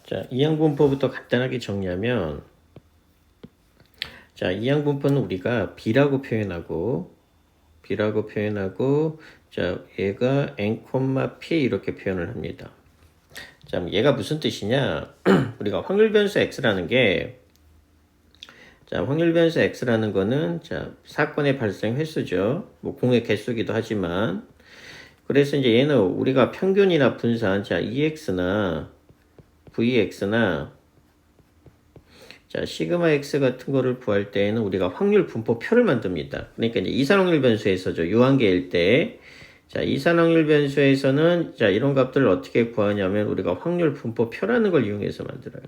자, 이항분포부터 간단하게 정리하면, 자, 이항분포는 우리가 B라고 표현하고, 자, 얘가 n, p 이렇게 표현을 합니다. 자, 얘가 무슨 뜻이냐? 우리가 확률 변수 x라는 게, 자, 확률 변수 x라는 거는, 자, 사건의 발생 횟수죠. 뭐 공의 개수기도 하지만, 그래서 이제 얘는 우리가 평균이나 분산, 자, EX나 VX나 자, 시그마 X 같은 거를 구할 때에는 우리가 확률 분포표를 만듭니다. 그러니까 이제 이산확률 변수에서죠. 유한계일 때. 자, 이산확률 변수에서는 자, 이런 값들을 어떻게 구하냐면 우리가 확률 분포표라는 걸 이용해서 만들어요.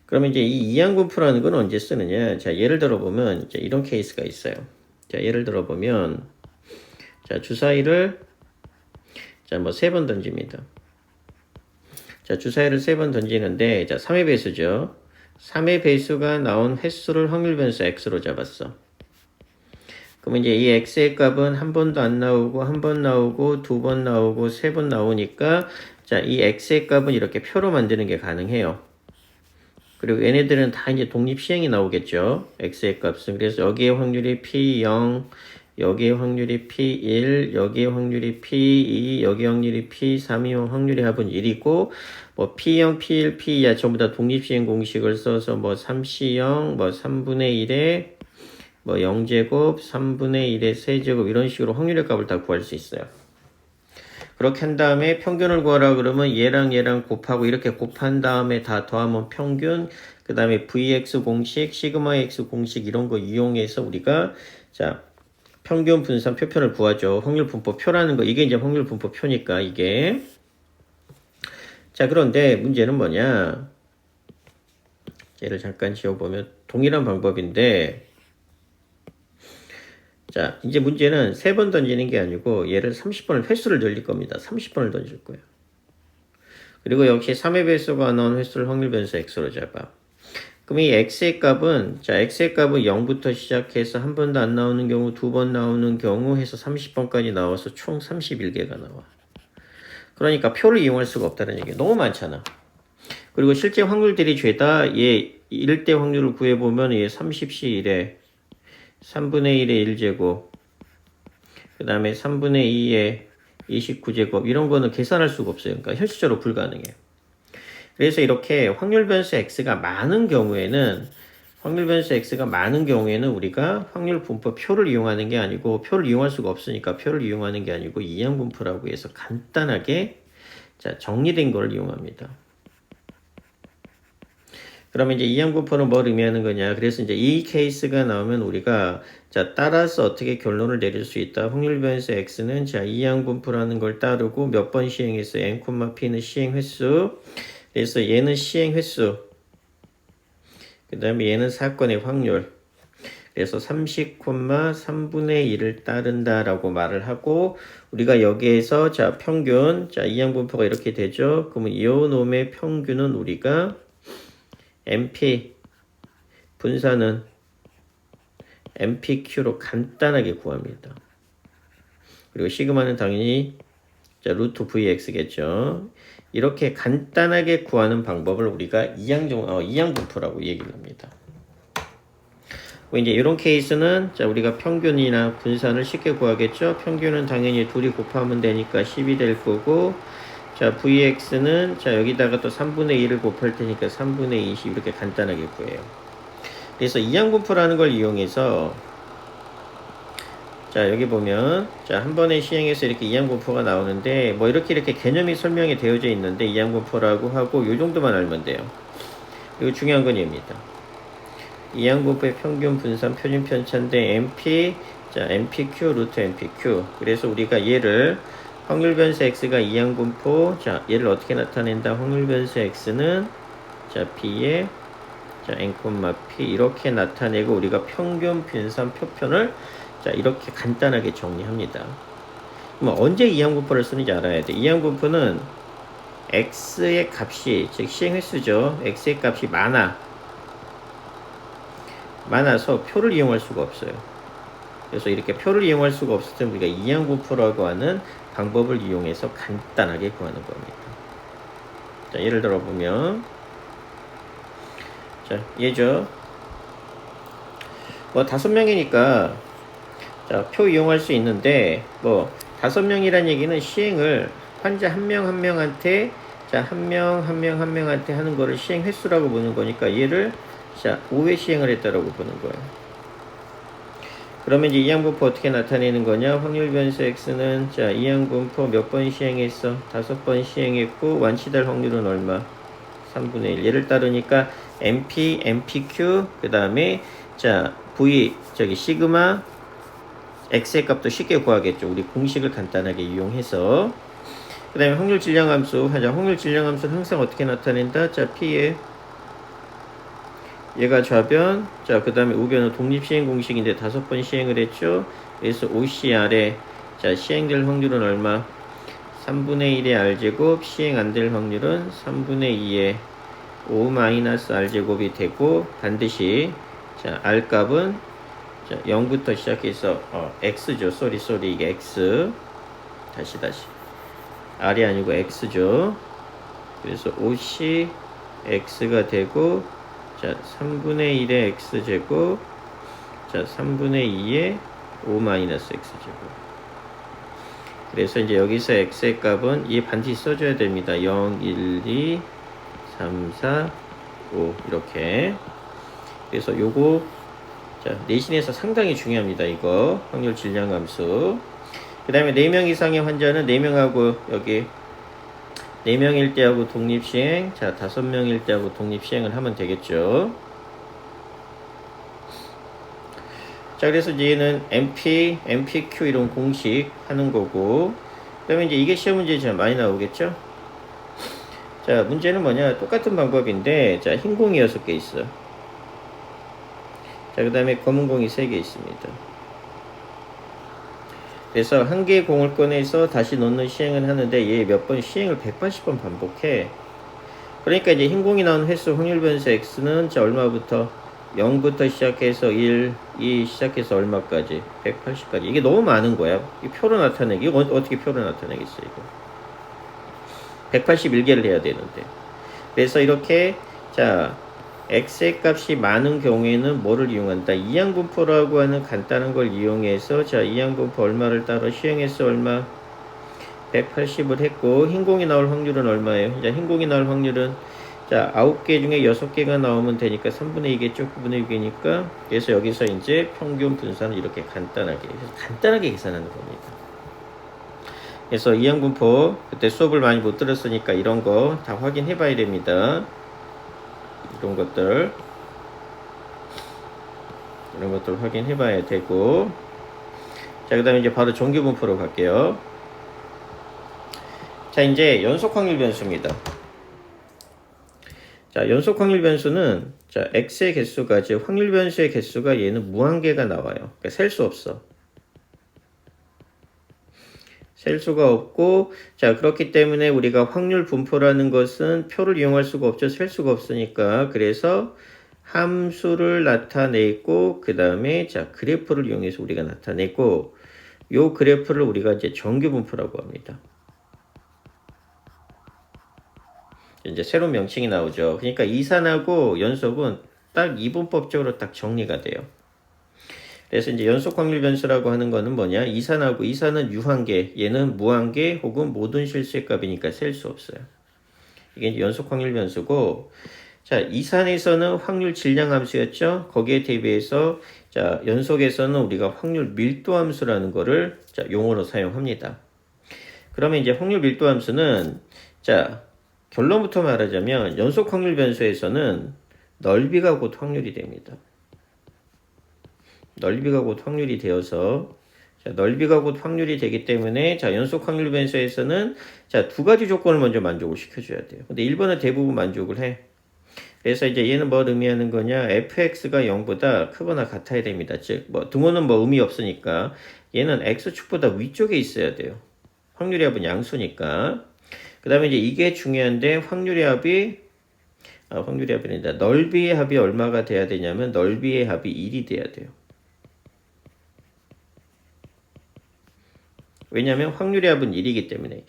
그러면 이제 이 이항분포라는 건 언제 쓰느냐? 자, 예를 들어 보면 이제 이런 케이스가 있어요. 자, 예를 들어 보면 자, 주사위를 자, 뭐 3번 던집니다. 자, 주사위를 3번 던지는데 자, 3의 배수죠. 3의 배수가 나온 횟수를 확률 변수 x로 잡았어. 그러면 이제 이 x의 값은 한 번도 안 나오고 한 번 나오고 두 번 나오고 세 번 나오니까 자, 이 x의 값은 이렇게 표로 만드는 게 가능해요. 그리고 얘네들은 다 이제 독립 시행이 나오겠죠. x의 값은. 그래서 여기에 확률이 p0, 여기에 확률이 p1, 여기에 확률이 p2, 여기 확률이 p3이면 확률의 합은 1이고 뭐 p0, p1, p2야 전부 다 독립 시행 공식을 써서 뭐 3c0, 뭐 3분의 1에 뭐 0제곱, 3분의 1의 세제곱 이런 식으로 확률의 값을 다 구할 수 있어요. 그렇게 한 다음에 평균을 구하라 그러면 얘랑 얘랑 곱하고 이렇게 곱한 다음에 다 더하면 평균, 그 다음에 Vx 공식, 시그마 X 공식 이런 거 이용해서 우리가 자, 평균 분산 표편을 구하죠. 확률 분포 표라는 거. 이게 이제 확률 분포 표니까 이게. 자, 그런데 문제는 뭐냐? 얘를 잠깐 지워보면 동일한 방법인데 자, 이제 문제는 3번 던지는 게 아니고 얘를 30번을 횟수를 늘릴 겁니다. 30번을 던질 거예요. 그리고 역시 3의 배수가 나온 횟수를 확률 변수 x로 잡아. 그럼 이 x의 값은 자, x의 값은 0부터 시작해서 한 번도 안 나오는 경우, 두 번 나오는 경우 해서 30번까지 나와서 총 31개가 나와. 그러니까 표를 이용할 수가 없다는 얘기예요. 너무 많잖아. 그리고 실제 확률들이 죄다 얘 1대 확률을 구해보면 얘 30C1에 3분의 1의 1제곱, 그 다음에 3분의 2의 29제곱, 이런 거는 계산할 수가 없어요. 그러니까 현실적으로 불가능해요. 그래서 이렇게 확률 변수 x가 많은 경우에는, 우리가 확률 분포 표를 이용하는 게 아니고, 표를 이용할 수가 없으니까 표를 이용하는 게 아니고, 이항분포라고 해서 간단하게 자, 정리된 걸 이용합니다. 그러면 이제 이항분포는 뭘 의미하는 거냐? 그래서 이제 이 케이스가 나오면 우리가 자, 따라서 어떻게 결론을 내릴 수 있다. 확률 변수 x는 자, 이항분포라는 걸 따르고 몇 번 시행했어요. n, p는 시행 횟수. 그래서 얘는 시행 횟수. 그 다음에 얘는 사건의 확률. 그래서 30,3분의 1을 따른다라고 말을 하고 우리가 여기에서 자, 평균. 자, 이항분포가 이렇게 되죠. 그러면 이 놈의 평균은 우리가 MP 분산은 MPQ로 간단하게 구합니다. 그리고 시그마는 당연히 자, 루트 VX겠죠. 이렇게 간단하게 구하는 방법을 우리가 이항분포라고 얘기를 합니다. 이제 이런 케이스는 자, 우리가 평균이나 분산을 쉽게 구하겠죠. 평균은 당연히 둘이 곱하면 되니까 10이 될 거고 자, Vx는 자, 여기다가 또 3분의 1을 곱할 테니까 3분의 20 이렇게 간단하게 구해요. 그래서 이항분포라는 걸 이용해서 자, 여기 보면 자, 한 번에 시행해서 이렇게 이항분포가 나오는데 뭐 이렇게 개념이 설명이 되어져 있는데 이항분포라고 하고 요 정도만 알면 돼요. 그리고 중요한 건 얘입니다. 이항분포의 평균 분산 표준 편차인데 MP 자, MPQ 루트 MPQ. 그래서 우리가 얘를 확률 변수 x가 이항분포. 자, 얘를 어떻게 나타낸다? 확률 변수 x는 자, b의 자, n, p 이렇게 나타내고 우리가 평균 분산 표편을 자, 이렇게 간단하게 정리합니다. 그럼 언제 이항분포를 쓰는지 알아야 돼. 이항분포는 x의 값이 즉 시행 횟수죠. x의 값이 많아서 표를 이용할 수가 없어요. 그래서 이렇게 표를 이용할 수가 없을 때 우리가 이항분포라고 하는 방법을 이용해서 간단하게 구하는 겁니다. 자, 예를 들어 보면, 자, 얘죠. 뭐 5명이니까 자, 표 이용할 수 있는데 뭐 5명이란 얘기는 시행을 환자 한 명 한 명한테 자, 한 명한테 하는 거를 시행 횟수라고 보는 거니까 얘를 자, 5회 시행을 했다라고 보는 거예요. 그러면 이제 이항분포 어떻게 나타내는 거냐? 확률 변수 x는 자, 이항분포 몇 번 시행했어? 5번 시행했고 완치될 확률은 얼마? 3분의 1. 얘를 따르니까 MP, MPQ 그 다음에 자, V 저기 시그마 x의 값도 쉽게 구하겠죠. 우리 공식을 간단하게 이용해서. 그 다음에 확률 질량함수. 자, 확률 질량함수는 항상 어떻게 나타낸다? 자, P에 얘가 좌변. 자, 그 다음에 우변은 독립시행 공식인데 5번 시행을 했죠. 그래서 OCR에 자, 시행될 확률은 얼마? 3분의 1의 R제곱. 시행 안 될 확률은 3분의 2의 5-R제곱이 되고 반드시 자, R값은 자, 0부터 시작해서 x죠. 쏘리 이게 x. 다시 r이 아니고 x죠. 그래서 5c x가 되고 자, 3분의 1의 x제곱 자, 3분의 2의 5-x제곱. 그래서 이제 여기서 x의 값은 이 반드시 써줘야 됩니다. 0, 1, 2, 3, 4, 5 이렇게. 그래서 요거 자, 내신에서 상당히 중요합니다. 이거 확률 질량함수. 그 다음에 4명 이상의 환자는 4명하고 여기 4명일 때하고 독립시행 자 5명일 때하고 독립시행을 하면 되겠죠. 자, 그래서 이제 얘는 MP, MPQ 이런 공식 하는 거고 그 다음에 이제 이게 시험 문제에 좀 많이 나오겠죠. 자, 문제는 뭐냐 똑같은 방법인데 자, 흰 공이 6개 있어. 자, 그 다음에 검은 공이 3개 있습니다. 그래서 한 개의 공을 꺼내서 다시 넣는 시행을 하는데 얘 몇 번 시행을 180번 반복해. 그러니까 이제 흰 공이 나온 횟수 확률 변수 x는 자 얼마부터 0부터 시작해서 1, 2 시작해서 얼마까지? 180까지. 이게 너무 많은 거야. 이 표로 나타내기. 이거 어떻게 표로 나타내겠어 이거. 181개를 해야 되는데. 그래서 이렇게 자 x의 값이 많은 경우에는 뭐를 이용한다? 이항분포라고 하는 간단한 걸 이용해서 자, 이항분포 얼마를 따라 시행해서 얼마? 180을 했고 흰 공이 나올 확률은 얼마예요? 자, 흰 공이 나올 확률은 자, 9개 중에 6개가 나오면 되니까 3분의 2겠죠? 9분의 6이니까. 그래서 여기서 이제 평균 분산을 이렇게 간단하게 계산하는 겁니다. 그래서 이항분포 그때 수업을 많이 못 들었으니까 이런 거 다 확인해 봐야 됩니다. 이런 것들 확인해 봐야 되고 자, 그 다음에 이제 바로 정규분포로 갈게요. 자, 이제 연속 확률 변수입니다. 자, 연속 확률 변수는 자, x의 개수가 즉 확률 변수의 개수가 얘는 무한계가 나와요. 그러니까 셀 수 없어. 셀 수가 없고 자, 그렇기 때문에 우리가 확률 분포라는 것은 표를 이용할 수가 없죠. 셀 수가 없으니까. 그래서 함수를 나타내고 그 다음에 자, 그래프를 이용해서 우리가 나타내고 요 그래프를 우리가 이제 정규 분포라고 합니다. 이제 새로운 명칭이 나오죠. 그러니까 이산하고 연속은 딱 이분법적으로 딱 정리가 돼요. 그래서 이제 연속 확률 변수라고 하는 거는 뭐냐? 이산은 유한계, 얘는 무한계 혹은 모든 실수의 값이니까 셀 수 없어요. 이게 이제 연속 확률 변수고, 자, 이산에서는 확률 질량 함수였죠. 거기에 대비해서 자, 연속에서는 우리가 확률 밀도 함수라는 거를 자, 용어로 사용합니다. 그러면 이제 확률 밀도 함수는 자, 결론부터 말하자면 연속 확률 변수에서는 넓이가 곧 확률이 됩니다. 넓이가 곧 확률이 되어서 자, 넓이가 곧 확률이 되기 때문에 자, 연속 확률 변수에서는 자, 두 가지 조건을 먼저 만족을 시켜줘야 돼요. 근데 1번은 대부분 만족을 해. 그래서 이제 얘는 뭘 의미하는 거냐? fx가 0보다 크거나 같아야 됩니다. 즉, 뭐 등호는 뭐 의미 없으니까 얘는 x축보다 위쪽에 있어야 돼요. 확률의 합은 양수니까. 그 다음에 이제 이게 중요한데 확률의 합이 아니다. 넓이의 합이 얼마가 돼야 되냐면 넓이의 합이 1이 돼야 돼요. 왜냐하면 확률의 합은 1이기 때문에.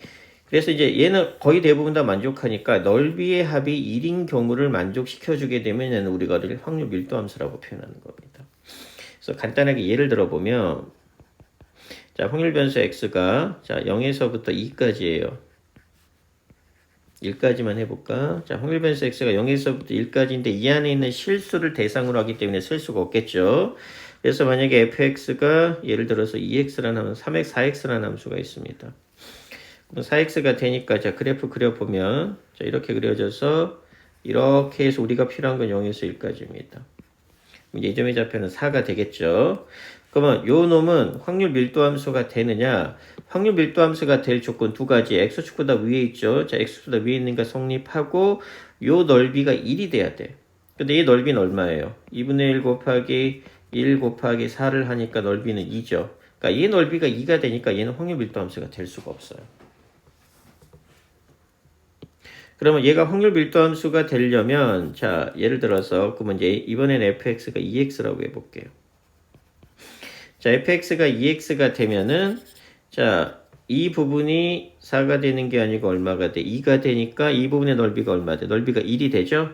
그래서 이제 얘는 거의 대부분 다 만족하니까 넓이의 합이 1인 경우를 만족시켜주게 되면 얘는 우리가 확률 밀도함수라고 표현하는 겁니다. 그래서 간단하게 예를 들어보면 자, 확률 변수 x가 자 0에서부터 2까지예요. 1까지만 해볼까? 자, 확률 변수 x가 0에서부터 1까지인데 이 안에 있는 실수를 대상으로 하기 때문에 쓸 수가 없겠죠. 그래서 만약에 fx가 예를 들어서 2x라는 함수, 3x, 4x라는 함수가 있습니다. 그럼 4x가 되니까 자 그래프 그려보면 자 이렇게 그려져서 이렇게 해서 우리가 필요한 건 0에서 1까지입니다. 이제 이 점의 좌표는 4가 되겠죠. 그러면 요 놈은 확률 밀도 함수가 되느냐? 확률 밀도 함수가 될 조건 두 가지. x축보다 위에 있죠. 자, x축보다 위에 있는 거 성립하고 요 넓이가 1이 돼야 돼. 근데 이 넓이는 얼마예요? 2분의 1 곱하기 1 곱하기 4를 하니까 넓이는 2죠. 그러니까 이 넓이가 2가 되니까 얘는 확률 밀도 함수가 될 수가 없어요. 그러면 얘가 확률 밀도 함수가 되려면 자, 예를 들어서 그러면 이제 이번엔 fx가 2x라고 해 볼게요. 자, fx가 2x가 되면은 자, 이 부분이 4가 되는 게 아니고 얼마가 돼? 2가 되니까 이 부분의 넓이가 얼마 돼? 넓이가 1이 되죠?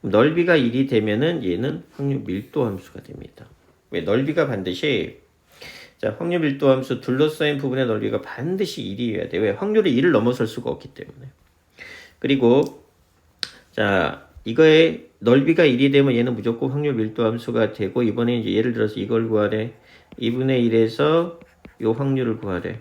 넓이가 1이 되면은 얘는 확률 밀도 함수가 됩니다. 왜? 넓이가 반드시 자, 확률 밀도 함수 둘러싸인 부분의 넓이가 반드시 1이어야 돼. 왜? 확률이 1을 넘어설 수가 없기 때문에. 그리고 자, 이거의 넓이가 1이 되면 얘는 무조건 확률 밀도 함수가 되고 이번에 이제 예를 들어서 이걸 구하래. 2분의 1에서 요 확률을 구하래.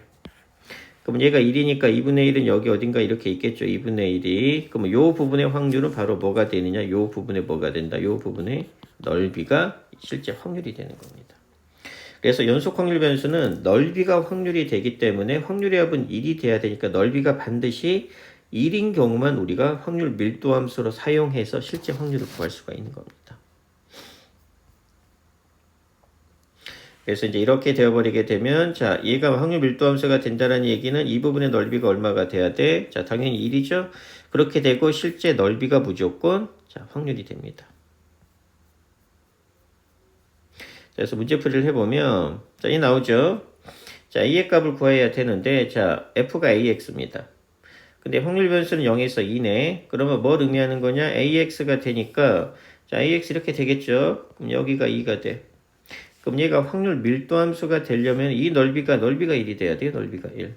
그럼 얘가 1이니까 2분의 1은 여기 어딘가 이렇게 있겠죠. 2분의 1이. 그럼 요 부분의 확률은 바로 뭐가 되느냐? 요 부분에 뭐가 된다? 요 부분의 넓이가 실제 확률이 되는 겁니다. 그래서 연속 확률 변수는 넓이가 확률이 되기 때문에 확률의 합은 1이 돼야 되니까 넓이가 반드시 1인 경우만 우리가 확률 밀도 함수로 사용해서 실제 확률을 구할 수가 있는 겁니다. 그래서 이제 이렇게 되어버리게 되면 자 얘가 확률 밀도 함수가 된다는 얘기는 이 부분의 넓이가 얼마가 돼야 돼? 자 당연히 1이죠. 그렇게 되고 실제 넓이가 무조건 자 확률이 됩니다. 그래서 문제풀이를 해보면 자 이 나오죠. 자 a의 값을 구해야 되는데 자 f가 ax입니다. 근데 확률 변수는 0에서 2네. 그러면 뭘 의미하는 거냐? ax가 되니까 자 ax 이렇게 되겠죠. 그럼 여기가 2가 돼. 그럼 얘가 확률 밀도 함수가 되려면 이 넓이가 1이 돼야 돼요. 넓이가 1.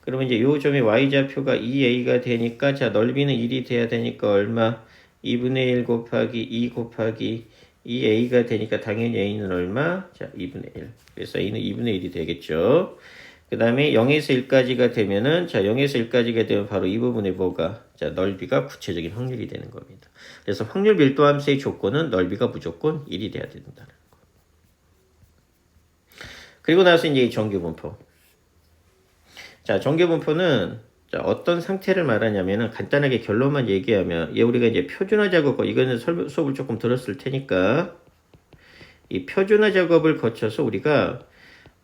그러면 이제 요 점의 y좌표가 2a가 되니까 자 넓이는 1이 돼야 되니까 얼마? 2분의 1 곱하기 2 곱하기 2a가 되니까 당연히 a는 얼마? 자 2분의 1. 그래서 a는 2분의 1이 되겠죠. 그 다음에 0에서 1까지가 되면은 자 0에서 1까지가 되면 바로 이 부분의 뭐가? 자 넓이가 구체적인 확률이 되는 겁니다. 그래서 확률 밀도 함수의 조건은 넓이가 무조건 1이 돼야 된다. 그리고 나서 이제 정규분포. 자, 정규분포는 자, 어떤 상태를 말하냐면은 간단하게 결론만 얘기하면 얘 우리가 이제 표준화 작업, 이거는 수업을 조금 들었을 테니까 이 표준화 작업을 거쳐서 우리가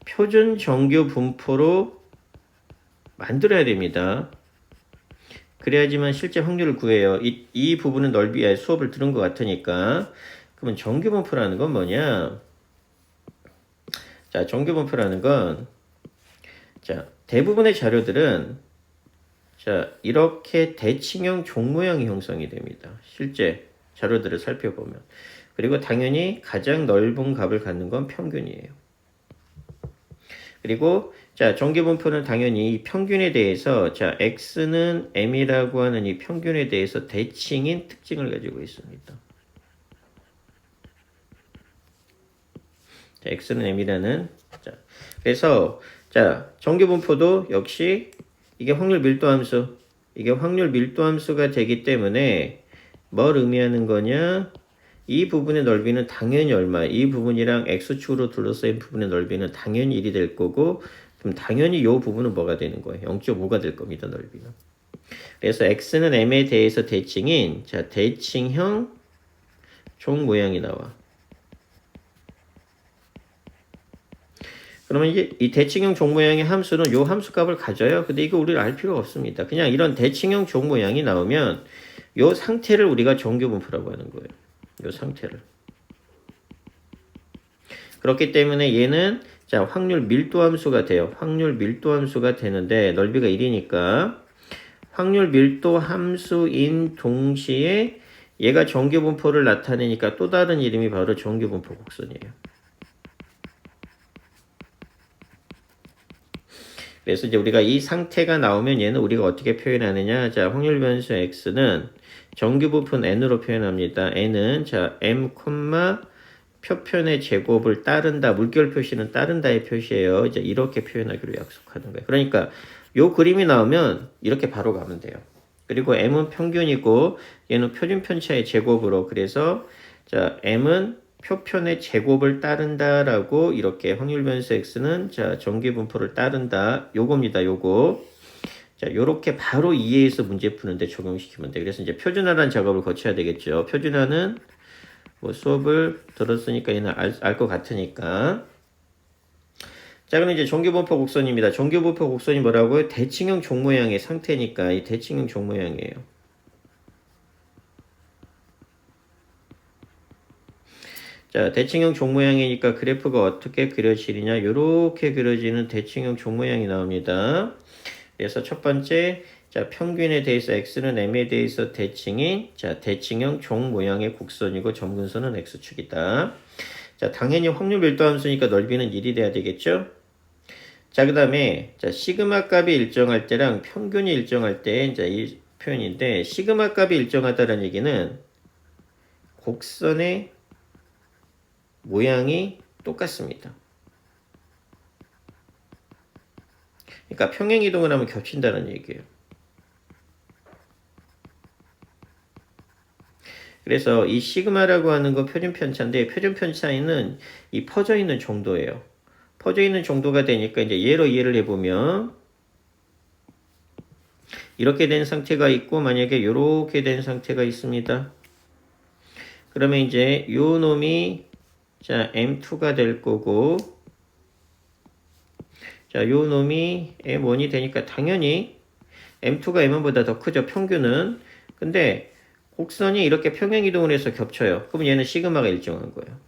표준 정규분포로 만들어야 됩니다. 그래야지만 실제 확률을 구해요. 이 부분은 넓이에 수업을 들은 것 같으니까. 그러면 정규분포라는 건 뭐냐? 자, 정규분포라는 건, 자, 대부분의 자료들은, 자, 이렇게 대칭형 종 모양이 형성이 됩니다. 실제 자료들을 살펴보면. 그리고 당연히 가장 넓은 값을 갖는 건 평균이에요. 그리고, 자, 정규분포는 당연히 이 평균에 대해서, 자, x는 m이라고 하는 이 평균에 대해서 대칭인 특징을 가지고 있습니다. 자, x는 m이라는 자, 그래서 자 정규분포도 역시 이게 확률 밀도함수 이게 확률 밀도함수가 되기 때문에 뭘 의미하는 거냐 이 부분의 넓이는 당연히 얼마 이 부분이랑 x축으로 둘러싸인 부분의 넓이는 당연히 1이 될 거고 그럼 당연히 이 부분은 뭐가 되는 거예요 0.5가 될 겁니다 넓이는 그래서 x는 m에 대해서 대칭인 자 대칭형 종 모양이 나와 그러면 이제 이 대칭형 종 모양의 함수는 요 함수 값을 가져요. 근데 이거 우리가 알 필요가 없습니다. 그냥 이런 대칭형 종 모양이 나오면 요 상태를 우리가 정규분포라고 하는 거예요. 요 상태를. 그렇기 때문에 얘는 자, 확률 밀도 함수가 돼요. 확률 밀도 함수가 되는데 넓이가 1이니까 확률 밀도 함수인 동시에 얘가 정규분포를 나타내니까 또 다른 이름이 바로 정규분포 곡선이에요. 그래서 이제 우리가 이 상태가 나오면 얘는 우리가 어떻게 표현하느냐. 자, 확률 변수 x는 정규부분 n으로 표현합니다. n은 자, m, 표편의 제곱을 따른다. 물결 표시는 따른다의 표시예요. 이제 이렇게 표현하기로 약속하는 거예요. 그러니까 요 그림이 나오면 이렇게 바로 가면 돼요. 그리고 m은 평균이고 얘는 표준 편차의 제곱으로 그래서 자, m은 표편의 제곱을 따른다라고 이렇게 확률 변수 x는 자, 정규 분포를 따른다. 요겁니다. 요거. 자, 요렇게 바로 이해해서 문제 푸는데 적용시키면 돼요. 그래서 이제 표준화라는 작업을 거쳐야 되겠죠. 표준화는 뭐 수업을 들었으니까 얘는 알 것 같으니까. 자, 그럼 이제 정규분포 곡선입니다. 정규분포 곡선이 뭐라고요? 대칭형 종 모양의 상태니까 이 대칭형 종 모양이에요. 자, 대칭형 종 모양이니까 그래프가 어떻게 그려지느냐? 요렇게 그려지는 대칭형 종 모양이 나옵니다. 그래서 첫 번째, 자, 평균에 대해서 x는 m에 대해서 대칭인, 자, 대칭형 종 모양의 곡선이고 점근선은 x축이다. 자, 당연히 확률 밀도 함수니까 넓이는 1이 돼야 되겠죠? 자, 그 다음에, 자, 시그마 값이 일정할 때랑 평균이 일정할 때, 이제 이 표현인데, 시그마 값이 일정하다는 얘기는 곡선의 모양이 똑같습니다. 그러니까 평행 이동을 하면 겹친다는 얘기예요. 그래서 이 시그마라고 하는 건 표준 편차인데 표준 편차는 이 퍼져 있는 정도예요. 퍼져 있는 정도가 되니까 이제 얘로 이해를 해보면 이렇게 된 상태가 있고 만약에 이렇게 된 상태가 있습니다. 그러면 이제 요 놈이 자 M2가 될 거고 자 요 놈이 M1이 되니까 당연히 M2가 M1보다 더 크죠. 평균은. 근데 곡선이 이렇게 평행 이동을 해서 겹쳐요. 그럼 얘는 시그마가 일정한 거예요.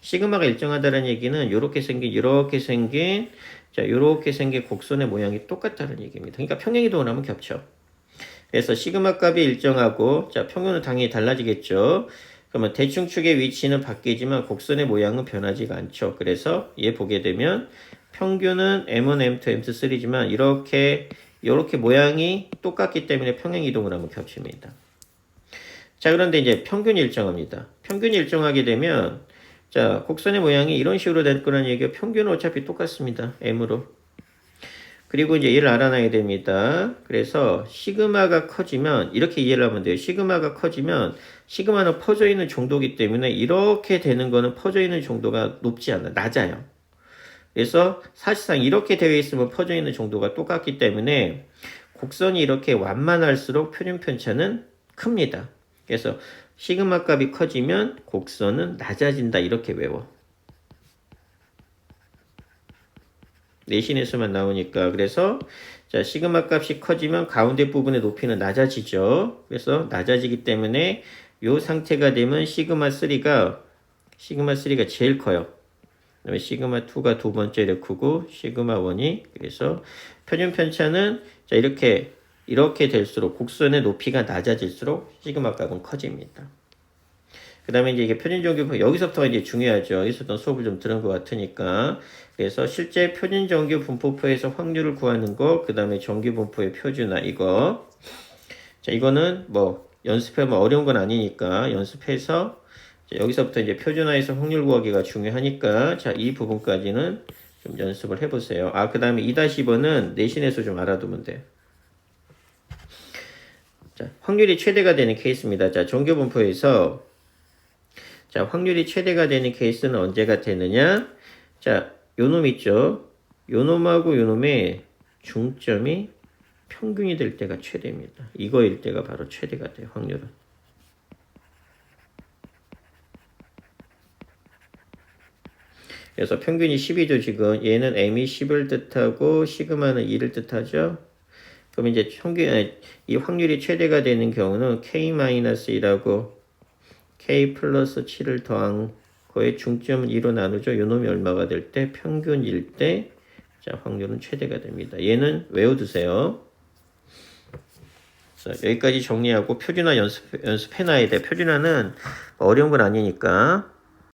시그마가 일정하다는 얘기는 이렇게 생긴 자 이렇게 생긴 곡선의 모양이 똑같다는 얘기입니다. 그러니까 평행 이동을 하면 겹쳐. 그래서 시그마 값이 일정하고 자 평균은 당연히 달라지겠죠. 그러면 대충축의 위치는 바뀌지만 곡선의 모양은 변하지가 않죠. 그래서 얘 보게 되면 평균은 M1, M2, M3지만 이렇게 모양이 똑같기 때문에 평행 이동을 하면 겹칩니다. 자, 그런데 이제 평균이 일정합니다. 평균이 일정하게 되면 자, 곡선의 모양이 이런 식으로 될 거라는 얘기가 평균은 어차피 똑같습니다. M으로. 그리고 이제 얘를 알아놔야 됩니다. 그래서 시그마가 커지면 이렇게 이해를 하면 돼요. 시그마가 커지면 시그마는 퍼져 있는 정도이기 때문에 이렇게 되는 거는 퍼져 있는 정도가 높지 않아. 낮아요. 그래서 사실상 이렇게 되어 있으면 퍼져 있는 정도가 똑같기 때문에 곡선이 이렇게 완만할수록 표준 편차는 큽니다. 그래서 시그마 값이 커지면 곡선은 낮아진다 이렇게 외워. 내신에서만 나오니까. 그래서 자 시그마 값이 커지면 가운데 부분의 높이는 낮아지죠. 그래서 낮아지기 때문에 이 상태가 되면 시그마 3가 제일 커요. 그다음에 시그마 2가 두 번째로 크고 시그마 1이 그래서 표준 편차는 자 이렇게 될수록 곡선의 높이가 낮아질수록 시그마 값은 커집니다. 그 다음에 이제 이게 표준정규 여기서부터 이제 중요하죠. 여기서부터 수업을 좀 들은 것 같으니까. 그래서 실제 표준정규 분포표에서 확률을 구하는 거, 그 다음에 정규분포의 표준화 이거. 자 이거는 뭐 연습하면 어려운 건 아니니까 연습해서 여기서부터 이제 표준화해서 확률 구하기가 중요하니까 자 이 부분까지는 좀 연습을 해보세요. 아 그 다음에 2-2번은 내신에서 좀 알아두면 돼요. 자 확률이 최대가 되는 케이스입니다. 자 정규분포에서 자, 확률이 최대가 되는 케이스는 언제가 되느냐? 자, 요 놈 있죠? 요 놈하고 요 놈의 중점이 평균이 될 때가 최대입니다. 이거일 때가 바로 최대가 돼요, 확률은. 그래서 평균이 10이죠, 지금. 얘는 M이 10을 뜻하고, 시그마는 2를 뜻하죠? 그럼 이제 이 확률이 최대가 되는 경우는 K-2라고 K 플러스 7을 더한 그의 중점은 2로 나누죠. 요놈이 얼마가 될 때 평균일 때 자, 확률은 최대가 됩니다. 얘는 외워두세요. 자, 여기까지 정리하고 표준화 연습해놔야 돼. 표준화는 어려운 건 아니니까.